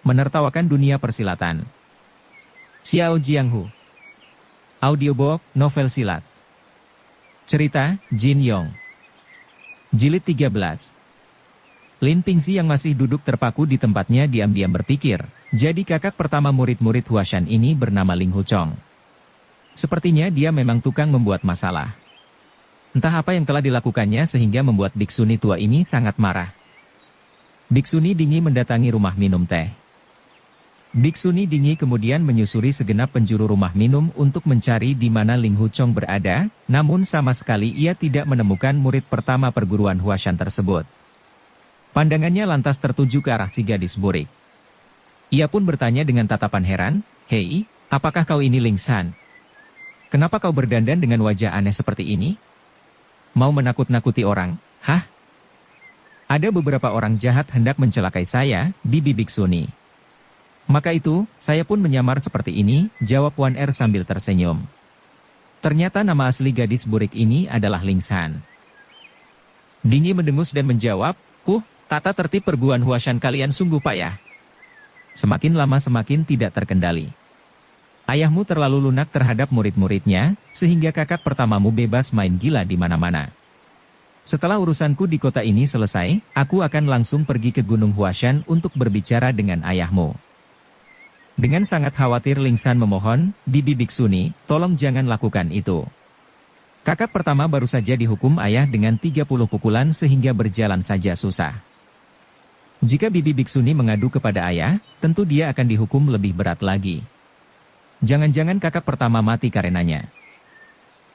Menertawakan dunia persilatan. Xiao Jianghu. Audiobook, novel silat. Cerita, Jin Yong. Jilid 13. Lin Pingxi yang masih duduk terpaku di tempatnya diam-diam berpikir, jadi kakak pertama murid-murid Huashan ini bernama Ling Huchong. Sepertinya dia memang tukang membuat masalah. Entah apa yang telah dilakukannya sehingga membuat biksuni tua ini sangat marah. Biksuni Dingi mendatangi rumah minum teh. Biksuni Dingi kemudian menyusuri segenap penjuru rumah minum untuk mencari di mana Ling Huchong berada, namun sama sekali ia tidak menemukan murid pertama perguruan Huashan tersebut. Pandangannya lantas tertuju ke arah si gadis burik. Ia pun bertanya dengan tatapan heran, "Hei, apakah kau ini Ling San? Kenapa kau berdandan dengan wajah aneh seperti ini? Mau menakut-nakuti orang, hah?" "Ada beberapa orang jahat hendak mencelakai saya," bibi biksuni. "Maka itu, saya pun menyamar seperti ini," jawab Wan Er sambil tersenyum. Ternyata nama asli gadis burik ini adalah Ling San. Dingi mendengus dan menjawab, tata tertib perguruan Huashan kalian sungguh payah. Semakin lama semakin tidak terkendali. Ayahmu terlalu lunak terhadap murid-muridnya, sehingga kakak pertamamu bebas main gila di mana-mana. Setelah urusanku di kota ini selesai, aku akan langsung pergi ke Gunung Huashan untuk berbicara dengan ayahmu." Dengan sangat khawatir Ling San memohon, "Bibi biksuni, tolong jangan lakukan itu. Kakak pertama baru saja dihukum ayah dengan 30 pukulan sehingga berjalan saja susah. Jika bibi biksuni mengadu kepada ayah, tentu dia akan dihukum lebih berat lagi. Jangan-jangan kakak pertama mati karenanya."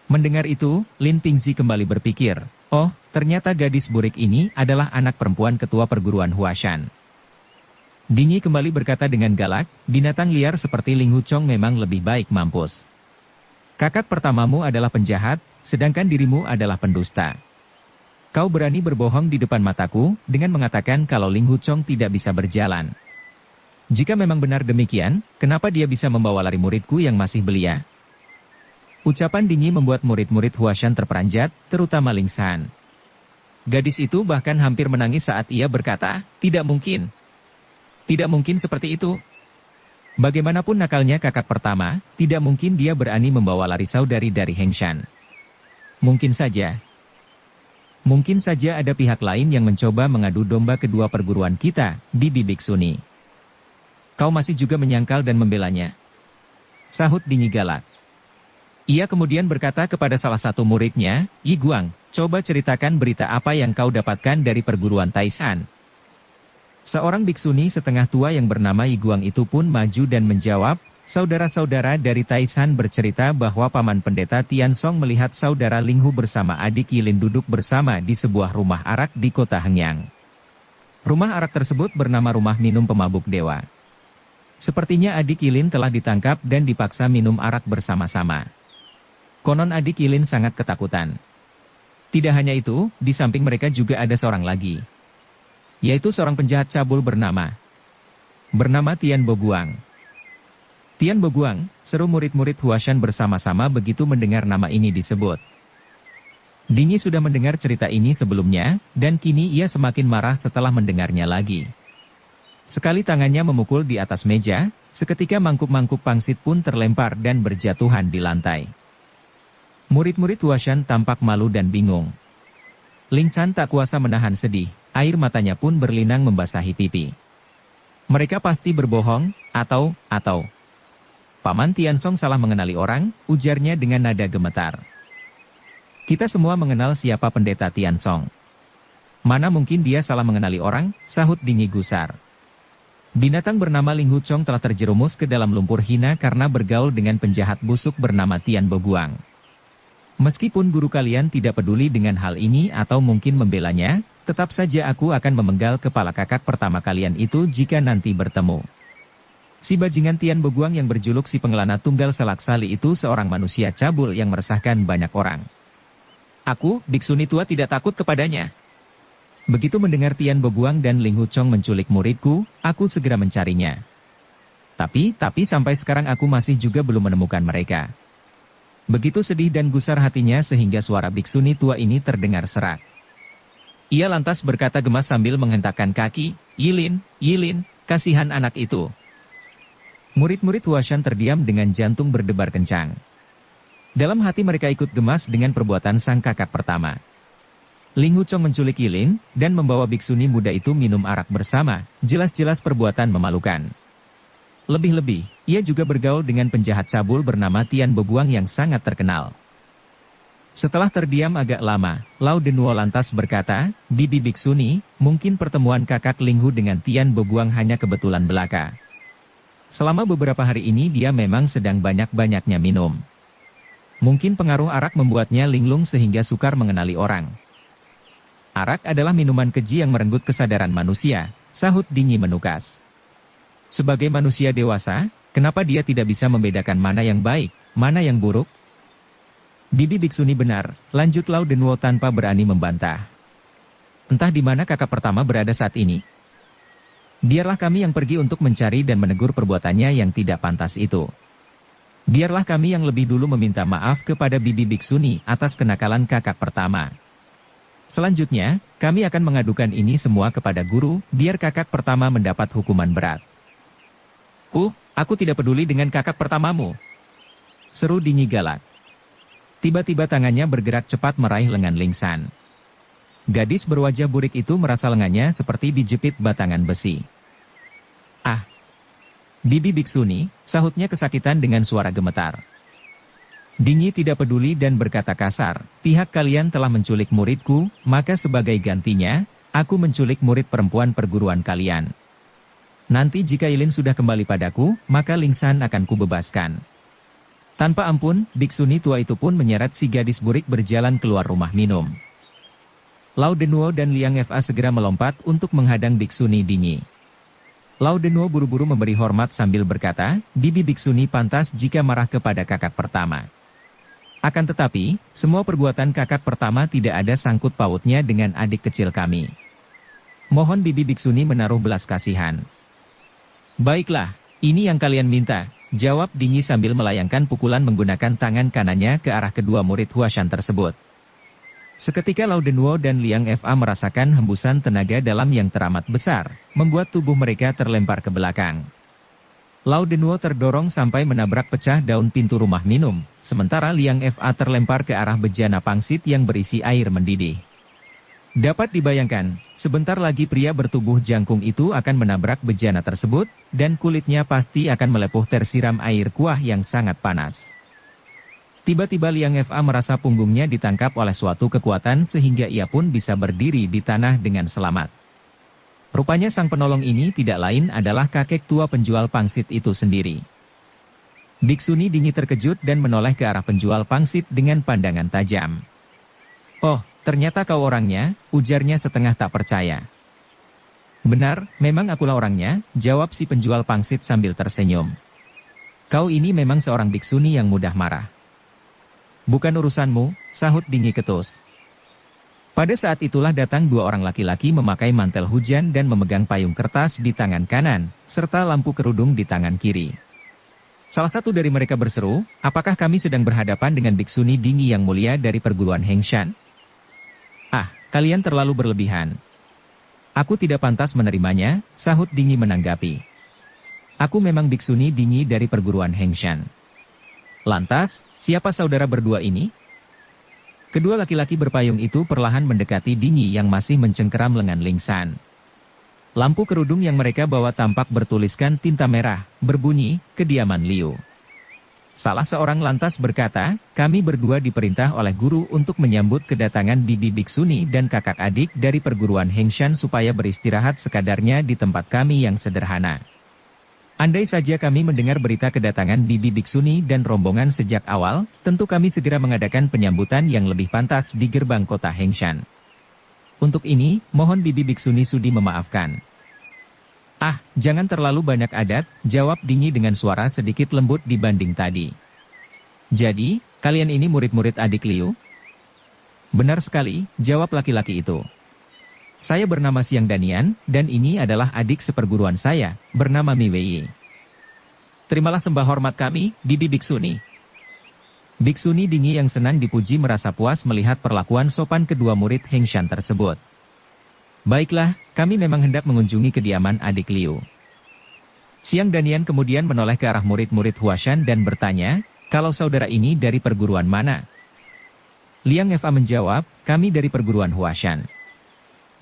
Mendengar itu, Lin Pingxi kembali berpikir, "Oh, ternyata gadis burik ini adalah anak perempuan ketua perguruan Huashan." Dingi kembali berkata dengan galak, "Binatang liar seperti Ling Huchong memang lebih baik mampus. Kakak pertamamu adalah penjahat, sedangkan dirimu adalah pendusta. Kau berani berbohong di depan mataku, dengan mengatakan kalau Ling Huchong tidak bisa berjalan. Jika memang benar demikian, kenapa dia bisa membawa lari muridku yang masih belia?" Ucapan Dingi membuat murid-murid Huashan terperanjat, terutama Ling San. Gadis itu bahkan hampir menangis saat ia berkata, "Tidak mungkin. Tidak mungkin seperti itu. Bagaimanapun nakalnya kakak pertama, tidak mungkin dia berani membawa lari saudari dari Hengshan. Mungkin saja. Mungkin saja ada pihak lain yang mencoba mengadu domba kedua perguruan kita, bibi biksuni. Kau masih juga menyangkal dan membelanya?" sahut Dingi galak. Ia kemudian berkata kepada salah satu muridnya, "Yi Guang, coba ceritakan berita apa yang kau dapatkan dari perguruan Taisan." Seorang biksuni setengah tua yang bernama Yi Guang itu pun maju dan menjawab, "Saudara-saudara dari Taisan bercerita bahwa Paman Pendeta Tian Song melihat saudara Ling Hu bersama adik Yilin duduk bersama di sebuah rumah arak di kota Hengyang. Rumah arak tersebut bernama Rumah Minum Pemabuk Dewa. Sepertinya adik Yilin telah ditangkap dan dipaksa minum arak bersama-sama. Konon adik Yilin sangat ketakutan. Tidak hanya itu, di samping mereka juga ada seorang lagi, yaitu seorang penjahat cabul bernama Tian Boguang." "Tian Boguang," seru murid-murid Huashan bersama-sama begitu mendengar nama ini disebut. Dingi sudah mendengar cerita ini sebelumnya, dan kini ia semakin marah setelah mendengarnya lagi. Sekali tangannya memukul di atas meja, seketika mangkuk-mangkuk pangsit pun terlempar dan berjatuhan di lantai. Murid-murid Huashan tampak malu dan bingung. Ling San tak kuasa menahan sedih, air matanya pun berlinang membasahi pipi. Mereka pasti berbohong, atau Paman Tian Song salah mengenali orang, ujarnya dengan nada gemetar. "Kita semua mengenal siapa Pendeta Tian Song. Mana mungkin dia salah mengenali orang," sahut Dingi gusar. "Binatang bernama Ling Huchong telah terjerumus ke dalam lumpur hina karena bergaul dengan penjahat busuk bernama Tian Boguang. Meskipun guru kalian tidak peduli dengan hal ini atau mungkin membelanya, tetap saja aku akan memenggal kepala kakak pertama kalian itu jika nanti bertemu. Si bajingan Tian Boguang yang berjuluk si pengelana tunggal Selaksali itu seorang manusia cabul yang meresahkan banyak orang. Aku, biksuni tua tidak takut kepadanya. Begitu mendengar Tian Boguang dan Ling Huchong menculik muridku, aku segera mencarinya. Tapi sampai sekarang aku masih juga belum menemukan mereka." Begitu sedih dan gusar hatinya sehingga suara biksuni tua ini terdengar serak. Ia lantas berkata gemas sambil menghentakkan kaki, Yilin, Kasihan anak itu. Murid-murid Huashan terdiam dengan jantung berdebar kencang. Dalam hati mereka ikut gemas dengan perbuatan sang kakak pertama. Ling Huchong menculik Yilin, dan membawa biksuni muda itu minum arak bersama, jelas-jelas perbuatan memalukan. Lebih-lebih, ia juga bergaul dengan penjahat cabul bernama Tian Boguang yang sangat terkenal. Setelah terdiam agak lama, Lao Denuo lantas berkata, "Bibi biksuni, mungkin pertemuan kakak Linghu dengan Tian Boguang hanya kebetulan belaka. Selama beberapa hari ini dia memang sedang banyak-banyaknya minum. Mungkin pengaruh arak membuatnya linglung sehingga sukar mengenali orang." "Arak adalah minuman keji yang merenggut kesadaran manusia," sahut Dingi menukas. "Sebagai manusia dewasa, kenapa dia tidak bisa membedakan mana yang baik, mana yang buruk?" "Bibi biksuni benar," lanjut Lao Denuo tanpa berani membantah. "Entah di mana kakak pertama berada saat ini. Biarlah kami yang pergi untuk mencari dan menegur perbuatannya yang tidak pantas itu. Biarlah kami yang lebih dulu meminta maaf kepada Bibi biksuni atas kenakalan kakak pertama. Selanjutnya, kami akan mengadukan ini semua kepada guru, biar kakak pertama mendapat hukuman berat." Aku tidak peduli dengan kakak pertamamu," seru Dingi galak. Tiba-tiba tangannya bergerak cepat meraih lengan Ling San. Gadis berwajah burik itu merasa lengannya seperti dijepit batangan besi. "Ah, Bibi biksuni," sahutnya kesakitan dengan suara gemetar. Dingi tidak peduli dan berkata kasar, "Pihak kalian telah menculik muridku, maka sebagai gantinya, aku menculik murid perempuan perguruan kalian. Nanti jika Yilin sudah kembali padaku, maka Ling San akan kubebaskan." Tanpa ampun, biksuni tua itu pun menyeret si gadis burik berjalan keluar rumah minum. Lao Denuo dan Liang Fa segera melompat untuk menghadang biksuni Dingi. Lao Denuo buru-buru memberi hormat sambil berkata, "Bibi biksuni pantas jika marah kepada kakak pertama. Akan tetapi, semua perbuatan kakak pertama tidak ada sangkut pautnya dengan adik kecil kami. Mohon Bibi biksuni menaruh belas kasihan." "Baiklah, ini yang kalian minta," jawab Dingi sambil melayangkan pukulan menggunakan tangan kanannya ke arah kedua murid Huashan tersebut. Seketika Lao Denuo dan Liang Fa merasakan hembusan tenaga dalam yang teramat besar, membuat tubuh mereka terlempar ke belakang. Lao Denuo terdorong sampai menabrak pecah daun pintu rumah minum, sementara Liang Fa terlempar ke arah bejana pangsit yang berisi air mendidih. Dapat dibayangkan, sebentar lagi pria bertubuh jangkung itu akan menabrak bejana tersebut, dan kulitnya pasti akan melepuh tersiram air kuah yang sangat panas. Tiba-tiba Liang Fa merasa punggungnya ditangkap oleh suatu kekuatan sehingga ia pun bisa berdiri di tanah dengan selamat. Rupanya sang penolong ini tidak lain adalah kakek tua penjual pangsit itu sendiri. Biksuni Dingi terkejut dan menoleh ke arah penjual pangsit dengan pandangan tajam. "Oh, ternyata kau orangnya," ujarnya setengah tak percaya. "Benar, memang akulah orangnya," jawab si penjual pangsit sambil tersenyum. "Kau ini memang seorang biksuni yang mudah marah." "Bukan urusanmu," sahut Dingi ketus. Pada saat itulah datang dua orang laki-laki memakai mantel hujan dan memegang payung kertas di tangan kanan, serta lampu kerudung di tangan kiri. Salah satu dari mereka berseru, "Apakah kami sedang berhadapan dengan biksuni Dingi yang mulia dari perguruan Hengshan?" "Ah, kalian terlalu berlebihan. Aku tidak pantas menerimanya," sahut Dingi menanggapi. "Aku memang biksuni Dingi dari perguruan Hengshan." "Lantas, siapa saudara berdua ini?" Kedua laki-laki berpayung itu perlahan mendekati Dingi yang masih mencengkeram lengan Ling San. Lampu kerudung yang mereka bawa tampak bertuliskan tinta merah, berbunyi, "Kediaman Liu." Salah seorang lantas berkata, "Kami berdua diperintah oleh guru untuk menyambut kedatangan Bibi biksuni dan kakak adik dari perguruan Hengshan supaya beristirahat sekadarnya di tempat kami yang sederhana. Andai saja kami mendengar berita kedatangan Bibi biksuni dan rombongan sejak awal, tentu kami segera mengadakan penyambutan yang lebih pantas di gerbang kota Hengshan. Untuk ini, mohon Bibi biksuni sudi memaafkan." "Ah, jangan terlalu banyak adat," jawab Dingi dengan suara sedikit lembut dibanding tadi. "Jadi, kalian ini murid-murid adik Liu?" "Benar sekali," jawab laki-laki itu. "Saya bernama Siang Danian, dan ini adalah adik seperguruan saya, bernama Mi Wei. Terimalah sembah hormat kami, Bibi biksuni." Biksuni Dingi yang senang dipuji merasa puas melihat perlakuan sopan kedua murid Hengshan tersebut. "Baiklah, kami memang hendak mengunjungi kediaman adik Liu. Siang Danian kemudian menoleh ke arah murid-murid Huashan dan bertanya, kalau saudara ini dari perguruan mana? Liang Fa menjawab, kami dari perguruan Huashan.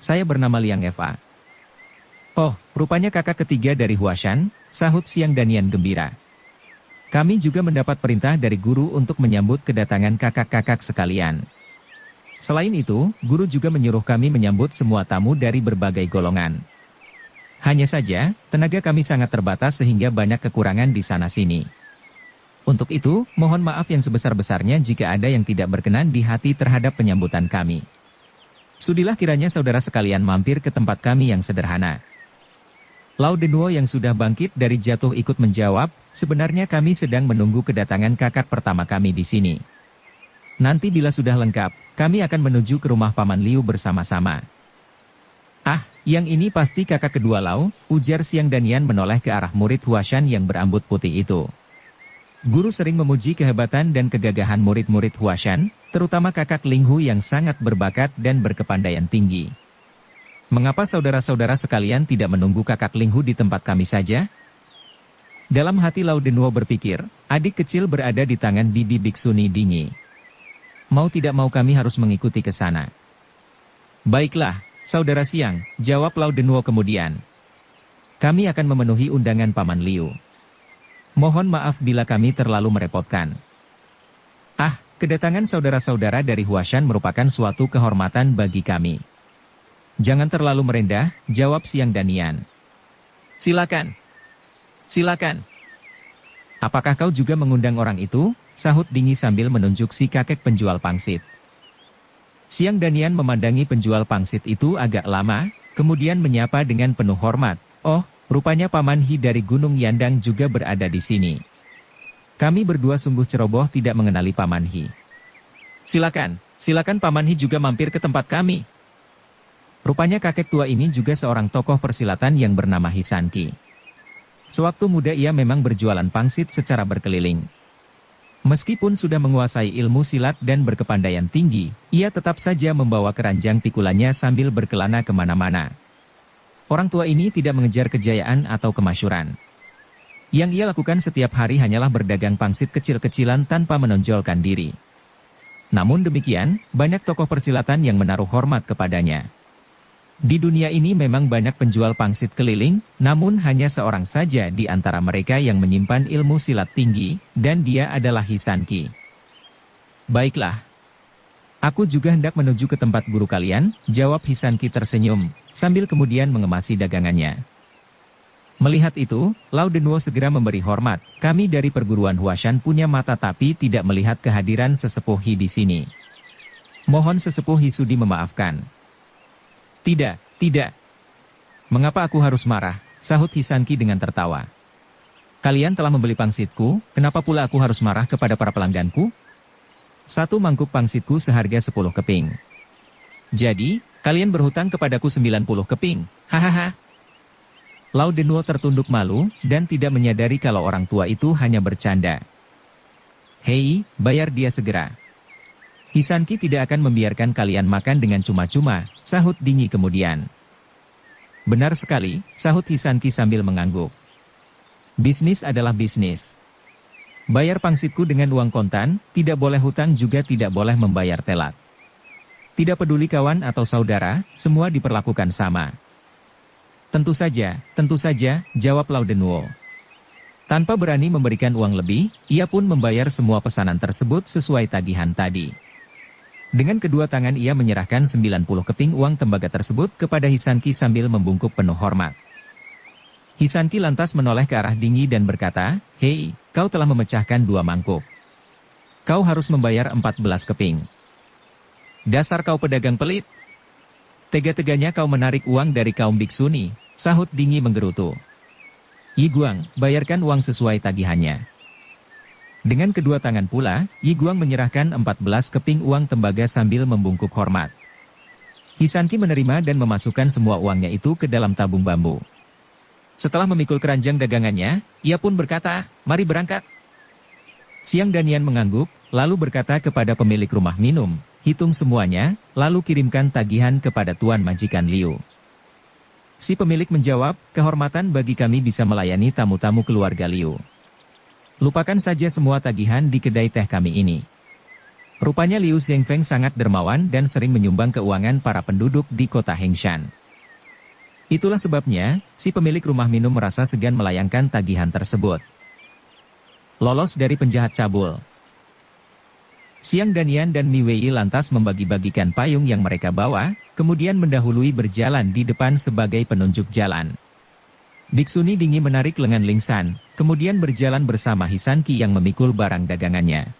Saya bernama Liang Fa. Oh, rupanya kakak ketiga dari Huashan, sahut Siang Danian gembira. Kami juga mendapat perintah dari guru untuk menyambut kedatangan kakak-kakak sekalian. Selain itu, guru juga menyuruh kami menyambut semua tamu dari berbagai golongan. Hanya saja, tenaga kami sangat terbatas sehingga banyak kekurangan di sana-sini. Untuk itu, mohon maaf yang sebesar-besarnya jika ada yang tidak berkenan di hati terhadap penyambutan kami. Sudilah kiranya saudara sekalian mampir ke tempat kami yang sederhana. Lao Denuo yang sudah bangkit dari jatuh ikut menjawab, sebenarnya kami sedang menunggu kedatangan kakak pertama kami di sini. Nanti bila sudah lengkap, kami akan menuju ke rumah Paman Liu bersama-sama. Ah, yang ini pasti kakak kedua Lao, ujar Siang Danian menoleh ke arah murid Huashan yang berambut putih itu. Guru sering memuji kehebatan dan kegagahan murid-murid Huashan, terutama kakak Linghu yang sangat berbakat dan berkepandaian tinggi. Mengapa saudara-saudara sekalian tidak menunggu kakak Linghu di tempat kami saja? Dalam hati Lao Denuo berpikir, adik kecil berada di tangan bibi Biksuni Dingi. Mau tidak mau kami harus mengikuti ke sana. Baiklah, saudara Siang, jawab Lao Denuo kemudian. Kami akan memenuhi undangan Paman Liu. Mohon maaf bila kami terlalu merepotkan. Ah, kedatangan saudara-saudara dari Huashan merupakan suatu kehormatan bagi kami. Jangan terlalu merendah, jawab Siang Danian. Silakan. Silakan. Apakah kau juga mengundang orang itu? Sahut Dingi sambil menunjuk si kakek penjual pangsit. Siang Danian memandangi penjual pangsit itu agak lama, kemudian menyapa dengan penuh hormat. Oh, rupanya Paman Hi dari Gunung Yandang juga berada di sini. Kami berdua sungguh ceroboh tidak mengenali Paman Hi. Silakan Paman Hi juga mampir ke tempat kami. Rupanya kakek tua ini juga seorang tokoh persilatan yang bernama Hisanki. Sewaktu muda ia memang berjualan pangsit secara berkeliling. Meskipun sudah menguasai ilmu silat dan berkepandaian tinggi, ia tetap saja membawa keranjang pikulannya sambil berkelana kemana-mana. Orang tua ini tidak mengejar kejayaan atau kemasyhuran. Yang ia lakukan setiap hari hanyalah berdagang pangsit kecil-kecilan tanpa menonjolkan diri. Namun demikian, banyak tokoh persilatan yang menaruh hormat kepadanya. Di dunia ini memang banyak penjual pangsit keliling, namun hanya seorang saja di antara mereka yang menyimpan ilmu silat tinggi, dan dia adalah Hisanki. Baiklah. Aku juga hendak menuju ke tempat guru kalian, jawab Hisanki tersenyum, sambil kemudian mengemasi dagangannya. Melihat itu, Lao Denuo segera memberi hormat, kami dari perguruan Huashan punya mata tapi tidak melihat kehadiran sesepuh Hi di sini. Mohon sesepuh Hi sudi memaafkan. Tidak. Mengapa aku harus marah? Sahut Hisanki dengan tertawa. Kalian telah membeli pangsitku, kenapa pula aku harus marah kepada para pelangganku? Satu mangkuk pangsitku seharga 10 keping. Jadi, kalian berhutang kepadaku 90 keping, hahaha. Lao Denuo tertunduk malu, dan tidak menyadari kalau orang tua itu hanya bercanda. Hei, bayar dia segera. Hisanki tidak akan membiarkan kalian makan dengan cuma-cuma, sahut Dingi kemudian. Benar sekali, sahut Hisanki sambil mengangguk. Bisnis adalah bisnis. Bayar pangsitku dengan uang kontan, tidak boleh hutang juga tidak boleh membayar telat. Tidak peduli kawan atau saudara, semua diperlakukan sama. Tentu saja, jawab Lao Denuo. Tanpa berani memberikan uang lebih, ia pun membayar semua pesanan tersebut sesuai tagihan tadi. Dengan kedua tangan ia menyerahkan 90 keping uang tembaga tersebut kepada Hisanki sambil membungkuk penuh hormat. Hisanki lantas menoleh ke arah Dingi dan berkata, Hei, kau telah memecahkan 2 mangkuk. Kau harus membayar 14 keping. Dasar kau pedagang pelit. Tega-teganya kau menarik uang dari kaum biksuni, sahut Dingi menggerutu. Yi Guang, bayarkan uang sesuai tagihannya. Dengan kedua tangan pula, Yi Guang menyerahkan 14 keping uang tembaga sambil membungkuk hormat. Hisanki menerima dan memasukkan semua uangnya itu ke dalam tabung bambu. Setelah memikul keranjang dagangannya, ia pun berkata, mari berangkat. Siang Danian mengangguk, lalu berkata kepada pemilik rumah minum, hitung semuanya, lalu kirimkan tagihan kepada Tuan Majikan Liu. Si pemilik menjawab, kehormatan bagi kami bisa melayani tamu-tamu keluarga Liu. Lupakan saja semua tagihan di kedai teh kami ini. Rupanya Liu Zhengfeng sangat dermawan dan sering menyumbang keuangan para penduduk di kota Hengshan. Itulah sebabnya, si pemilik rumah minum merasa segan melayangkan tagihan tersebut. Lolos dari penjahat cabul. Xiang Danian dan Mi Wei lantas membagi-bagikan payung yang mereka bawa, kemudian mendahului berjalan di depan sebagai penunjuk jalan. Biksuni Dingyi menarik lengan Lingsan, kemudian berjalan bersama Hisanki yang memikul barang dagangannya.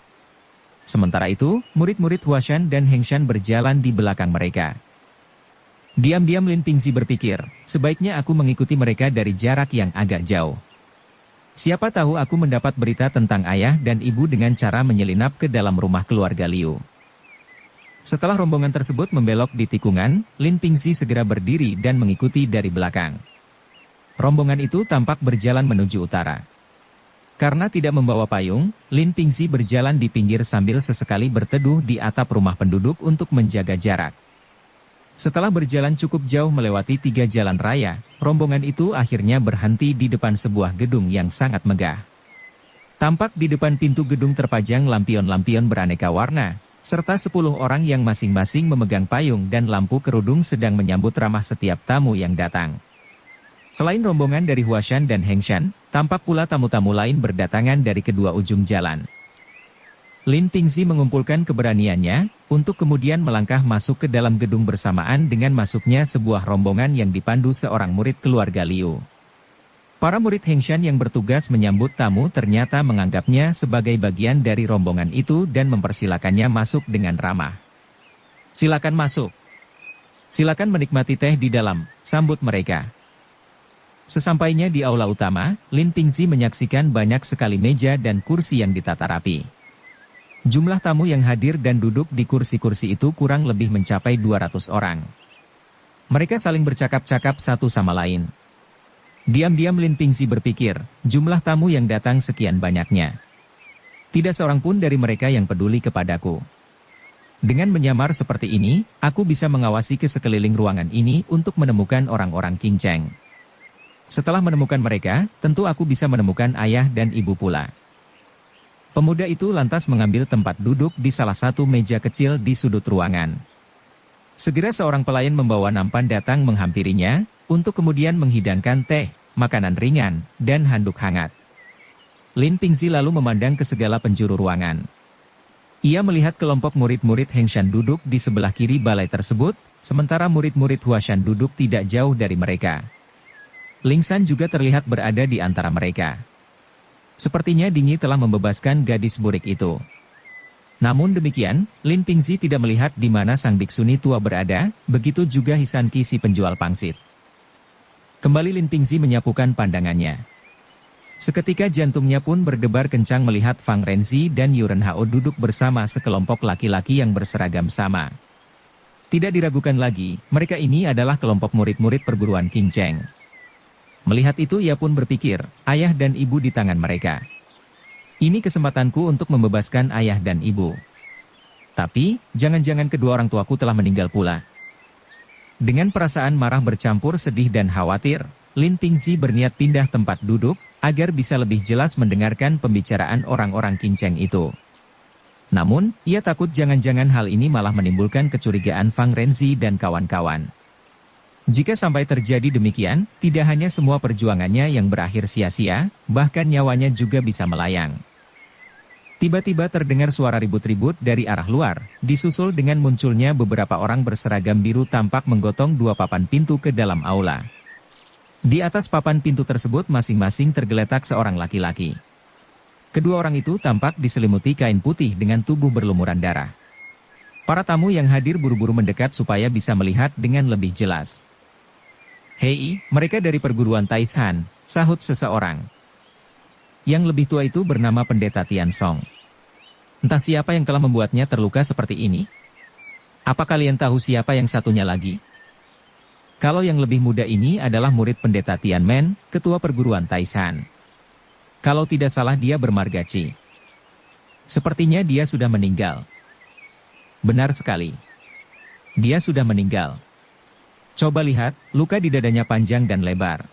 Sementara itu, murid-murid Huashan dan Hengshan berjalan di belakang mereka. Diam-diam Lin Pingzi berpikir, sebaiknya aku mengikuti mereka dari jarak yang agak jauh. Siapa tahu aku mendapat berita tentang ayah dan ibu dengan cara menyelinap ke dalam rumah keluarga Liu. Setelah rombongan tersebut membelok di tikungan, Lin Pingzi segera berdiri dan mengikuti dari belakang. Rombongan itu tampak berjalan menuju utara. Karena tidak membawa payung, Lin Pingzi berjalan di pinggir sambil sesekali berteduh di atap rumah penduduk untuk menjaga jarak. Setelah berjalan cukup jauh melewati 3 jalan raya, rombongan itu akhirnya berhenti di depan sebuah gedung yang sangat megah. Tampak di depan pintu gedung terpajang lampion-lampion beraneka warna, serta 10 orang yang masing-masing memegang payung dan lampu kerudung sedang menyambut ramah setiap tamu yang datang. Selain rombongan dari Huashan dan Hengshan, tampak pula tamu-tamu lain berdatangan dari kedua ujung jalan. Lin Pingzi mengumpulkan keberaniannya, untuk kemudian melangkah masuk ke dalam gedung bersamaan dengan masuknya sebuah rombongan yang dipandu seorang murid keluarga Liu. Para murid Hengshan yang bertugas menyambut tamu ternyata menganggapnya sebagai bagian dari rombongan itu dan mempersilakannya masuk dengan ramah. Silakan masuk. Silakan menikmati teh di dalam, sambut mereka. Sesampainya di aula utama, Lin Pingzi menyaksikan banyak sekali meja dan kursi yang ditata rapi. Jumlah tamu yang hadir dan duduk di kursi-kursi itu kurang lebih mencapai 200 orang. Mereka saling bercakap-cakap satu sama lain. Diam-diam Lin Pingzi berpikir, jumlah tamu yang datang sekian banyaknya. Tidak seorang pun dari mereka yang peduli kepadaku. Dengan menyamar seperti ini, aku bisa mengawasi ke sekeliling ruangan ini untuk menemukan orang-orang Qingcheng. Setelah menemukan mereka, tentu aku bisa menemukan ayah dan ibu pula. Pemuda itu lantas mengambil tempat duduk di salah satu meja kecil di sudut ruangan. Segera seorang pelayan membawa nampan datang menghampirinya, untuk kemudian menghidangkan teh, makanan ringan, dan handuk hangat. Lin Pingzi lalu memandang ke segala penjuru ruangan. Ia melihat kelompok murid-murid Hengshan duduk di sebelah kiri balai tersebut, sementara murid-murid Huashan duduk tidak jauh dari mereka. Lingsan juga terlihat berada di antara mereka. Sepertinya Dingyi telah membebaskan gadis burik itu. Namun demikian, Lin Pingzi tidak melihat di mana sang biksuni tua berada, begitu juga Hisanki si penjual pangsit. Kembali Lin Pingzi menyapukan pandangannya. Seketika jantungnya pun berdebar kencang melihat Fang Renzi dan Yuren Hao duduk bersama sekelompok laki-laki yang berseragam sama. Tidak diragukan lagi, mereka ini adalah kelompok murid-murid perguruan Qingcheng. Melihat itu ia pun berpikir, ayah dan ibu di tangan mereka. Ini kesempatanku untuk membebaskan ayah dan ibu. Tapi, jangan-jangan kedua orang tuaku telah meninggal pula. Dengan perasaan marah bercampur sedih dan khawatir, Lin Pingzi berniat pindah tempat duduk, agar bisa lebih jelas mendengarkan pembicaraan orang-orang Qingcheng itu. Namun, ia takut jangan-jangan hal ini malah menimbulkan kecurigaan Fang Renzi dan kawan-kawan. Jika sampai terjadi demikian, tidak hanya semua perjuangannya yang berakhir sia-sia, bahkan nyawanya juga bisa melayang. Tiba-tiba terdengar suara ribut-ribut dari arah luar, disusul dengan munculnya beberapa orang berseragam biru tampak menggotong 2 papan pintu ke dalam aula. Di atas papan pintu tersebut masing-masing tergeletak seorang laki-laki. Kedua orang itu tampak diselimuti kain putih dengan tubuh berlumuran darah. Para tamu yang hadir buru-buru mendekat supaya bisa melihat dengan lebih jelas. Hei, mereka dari perguruan Taishan, sahut seseorang. Yang lebih tua itu bernama Pendeta Tian Song. Entah siapa yang telah membuatnya terluka seperti ini? Apa kalian tahu siapa yang satunya lagi? Kalau yang lebih muda ini adalah murid Pendeta Tian Men, ketua perguruan Taishan. Kalau tidak salah dia bermarga Qi. Sepertinya dia sudah meninggal. Benar sekali. Dia sudah meninggal. Coba lihat, luka di dadanya panjang dan lebar.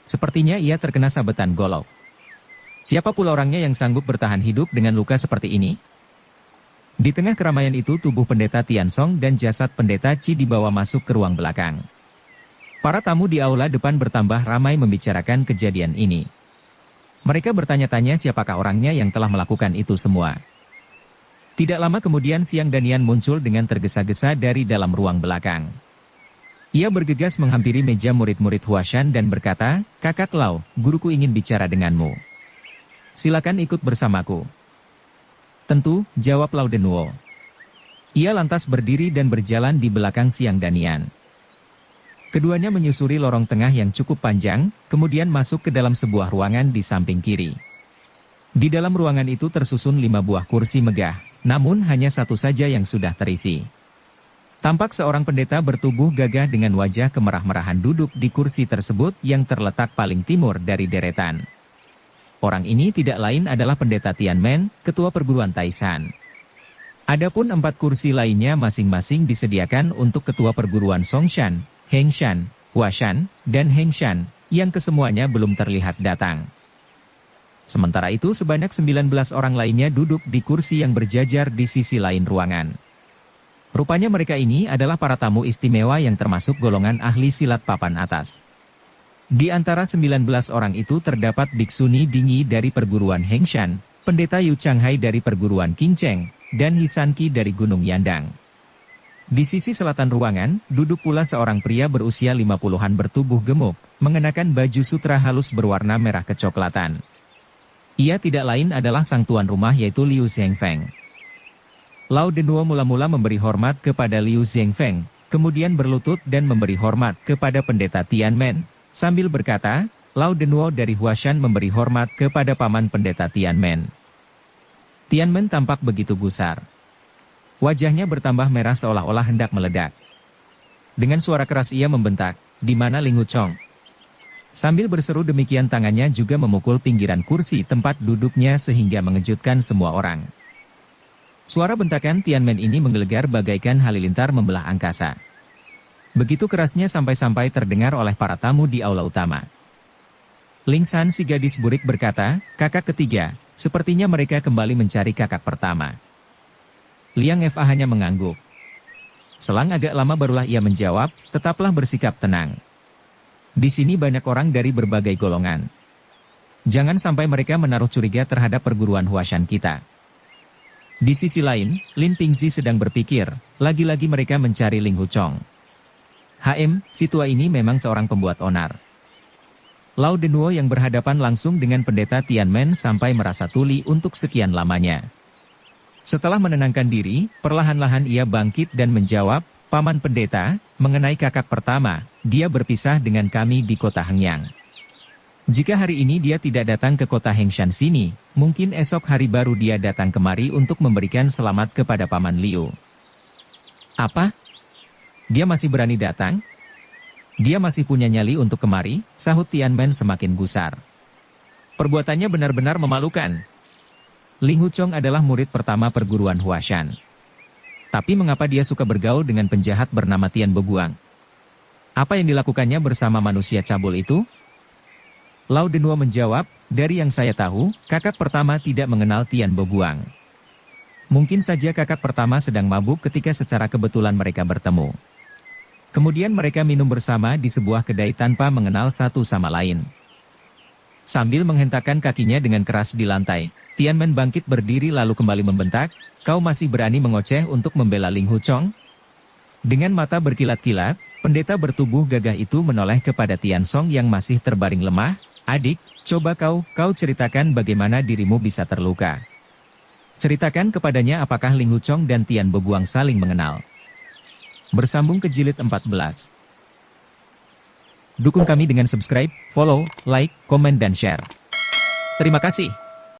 Sepertinya ia terkena sabetan golok. Siapa pula orangnya yang sanggup bertahan hidup dengan luka seperti ini? Di tengah keramaian itu tubuh pendeta Tiansong dan jasad pendeta Chi dibawa masuk ke ruang belakang. Para tamu di aula depan bertambah ramai membicarakan kejadian ini. Mereka bertanya-tanya siapakah orangnya yang telah melakukan itu semua. Tidak lama kemudian Siang Danian muncul dengan tergesa-gesa dari dalam ruang belakang. Ia bergegas menghampiri meja murid-murid Huashan dan berkata, "Kakak Lau, guruku ingin bicara denganmu. Silakan ikut bersamaku." "Tentu," jawab Lau Denuo. Ia lantas berdiri dan berjalan di belakang Siang Danian. Keduanya menyusuri lorong tengah yang cukup panjang, kemudian masuk ke dalam sebuah ruangan di samping kiri. Di dalam ruangan itu tersusun 5 buah kursi megah, namun hanya satu saja yang sudah terisi. Tampak seorang pendeta bertubuh gagah dengan wajah kemerah-merahan duduk di kursi tersebut yang terletak paling timur dari deretan. Orang ini tidak lain adalah pendeta Tianmen, ketua perguruan Taishan. Adapun 4 kursi lainnya masing-masing disediakan untuk ketua perguruan Songshan, Hengshan, Huashan, dan Hengshan, yang kesemuanya belum terlihat datang. Sementara itu sebanyak 19 orang lainnya duduk di kursi yang berjajar di sisi lain ruangan. Rupanya mereka ini adalah para tamu istimewa yang termasuk golongan ahli silat papan atas. Di antara 19 orang itu terdapat Biksuni Dingi dari perguruan Hengshan, pendeta Yu Changhai dari perguruan Qingcheng, dan Hisanki dari Gunung Yandang. Di sisi selatan ruangan, duduk pula seorang pria berusia 50-an bertubuh gemuk, mengenakan baju sutra halus berwarna merah kecoklatan. Ia tidak lain adalah sang tuan rumah yaitu Liu Zhengfeng. Lau Denuo mula-mula memberi hormat kepada Liu Zhengfeng, kemudian berlutut dan memberi hormat kepada pendeta Tianmen, sambil berkata, Lau Denuo dari Huashan memberi hormat kepada paman pendeta Tianmen. Tianmen tampak begitu gusar. Wajahnya bertambah merah seolah-olah hendak meledak. Dengan suara keras ia membentak, "Di mana Ling Huchong?" Sambil berseru demikian tangannya juga memukul pinggiran kursi tempat duduknya sehingga mengejutkan semua orang. Suara bentakan Tianmen ini menggelegar bagaikan halilintar membelah angkasa. Begitu kerasnya sampai-sampai terdengar oleh para tamu di aula utama. Ling San si gadis burik berkata, "Kakak ketiga, sepertinya mereka kembali mencari kakak pertama." Liang Fa hanya mengangguk. Selang agak lama barulah ia menjawab, "Tetaplah bersikap tenang. Di sini banyak orang dari berbagai golongan. Jangan sampai mereka menaruh curiga terhadap perguruan Huashan kita." Di sisi lain, Lin Pingzi sedang berpikir, lagi-lagi mereka mencari Ling Huchong. Si tua ini memang seorang pembuat onar. Lau Denuo yang berhadapan langsung dengan pendeta Tianmen sampai merasa tuli untuk sekian lamanya. Setelah menenangkan diri, perlahan-lahan ia bangkit dan menjawab, "Paman pendeta, mengenai kakak pertama, dia berpisah dengan kami di kota Hengyang. Jika hari ini dia tidak datang ke kota Hengshan sini, mungkin esok hari baru dia datang kemari untuk memberikan selamat kepada Paman Liu." "Apa? Dia masih berani datang? Dia masih punya nyali untuk kemari?" sahut Tianmen semakin gusar. "Perbuatannya benar-benar memalukan. Ling Huchong adalah murid pertama perguruan Huashan. Tapi mengapa dia suka bergaul dengan penjahat bernama Tian Boguang? Apa yang dilakukannya bersama manusia cabul itu?" Lau Denuo menjawab, "Dari yang saya tahu, kakak pertama tidak mengenal Tian Boguang. Mungkin saja kakak pertama sedang mabuk ketika secara kebetulan mereka bertemu. Kemudian mereka minum bersama di sebuah kedai tanpa mengenal satu sama lain." Sambil menghentakkan kakinya dengan keras di lantai, Tianmen bangkit berdiri lalu kembali membentak, "Kau masih berani mengoceh untuk membela Ling Huchong?" Dengan mata berkilat-kilat, pendeta bertubuh gagah itu menoleh kepada Tiansong yang masih terbaring lemah. "Adik, coba kau ceritakan bagaimana dirimu bisa terluka. Ceritakan kepadanya apakah Ling Huchong dan Tian Boguang saling mengenal." Bersambung ke jilid 14. Dukung kami dengan subscribe, follow, like, komen dan share. Terima kasih.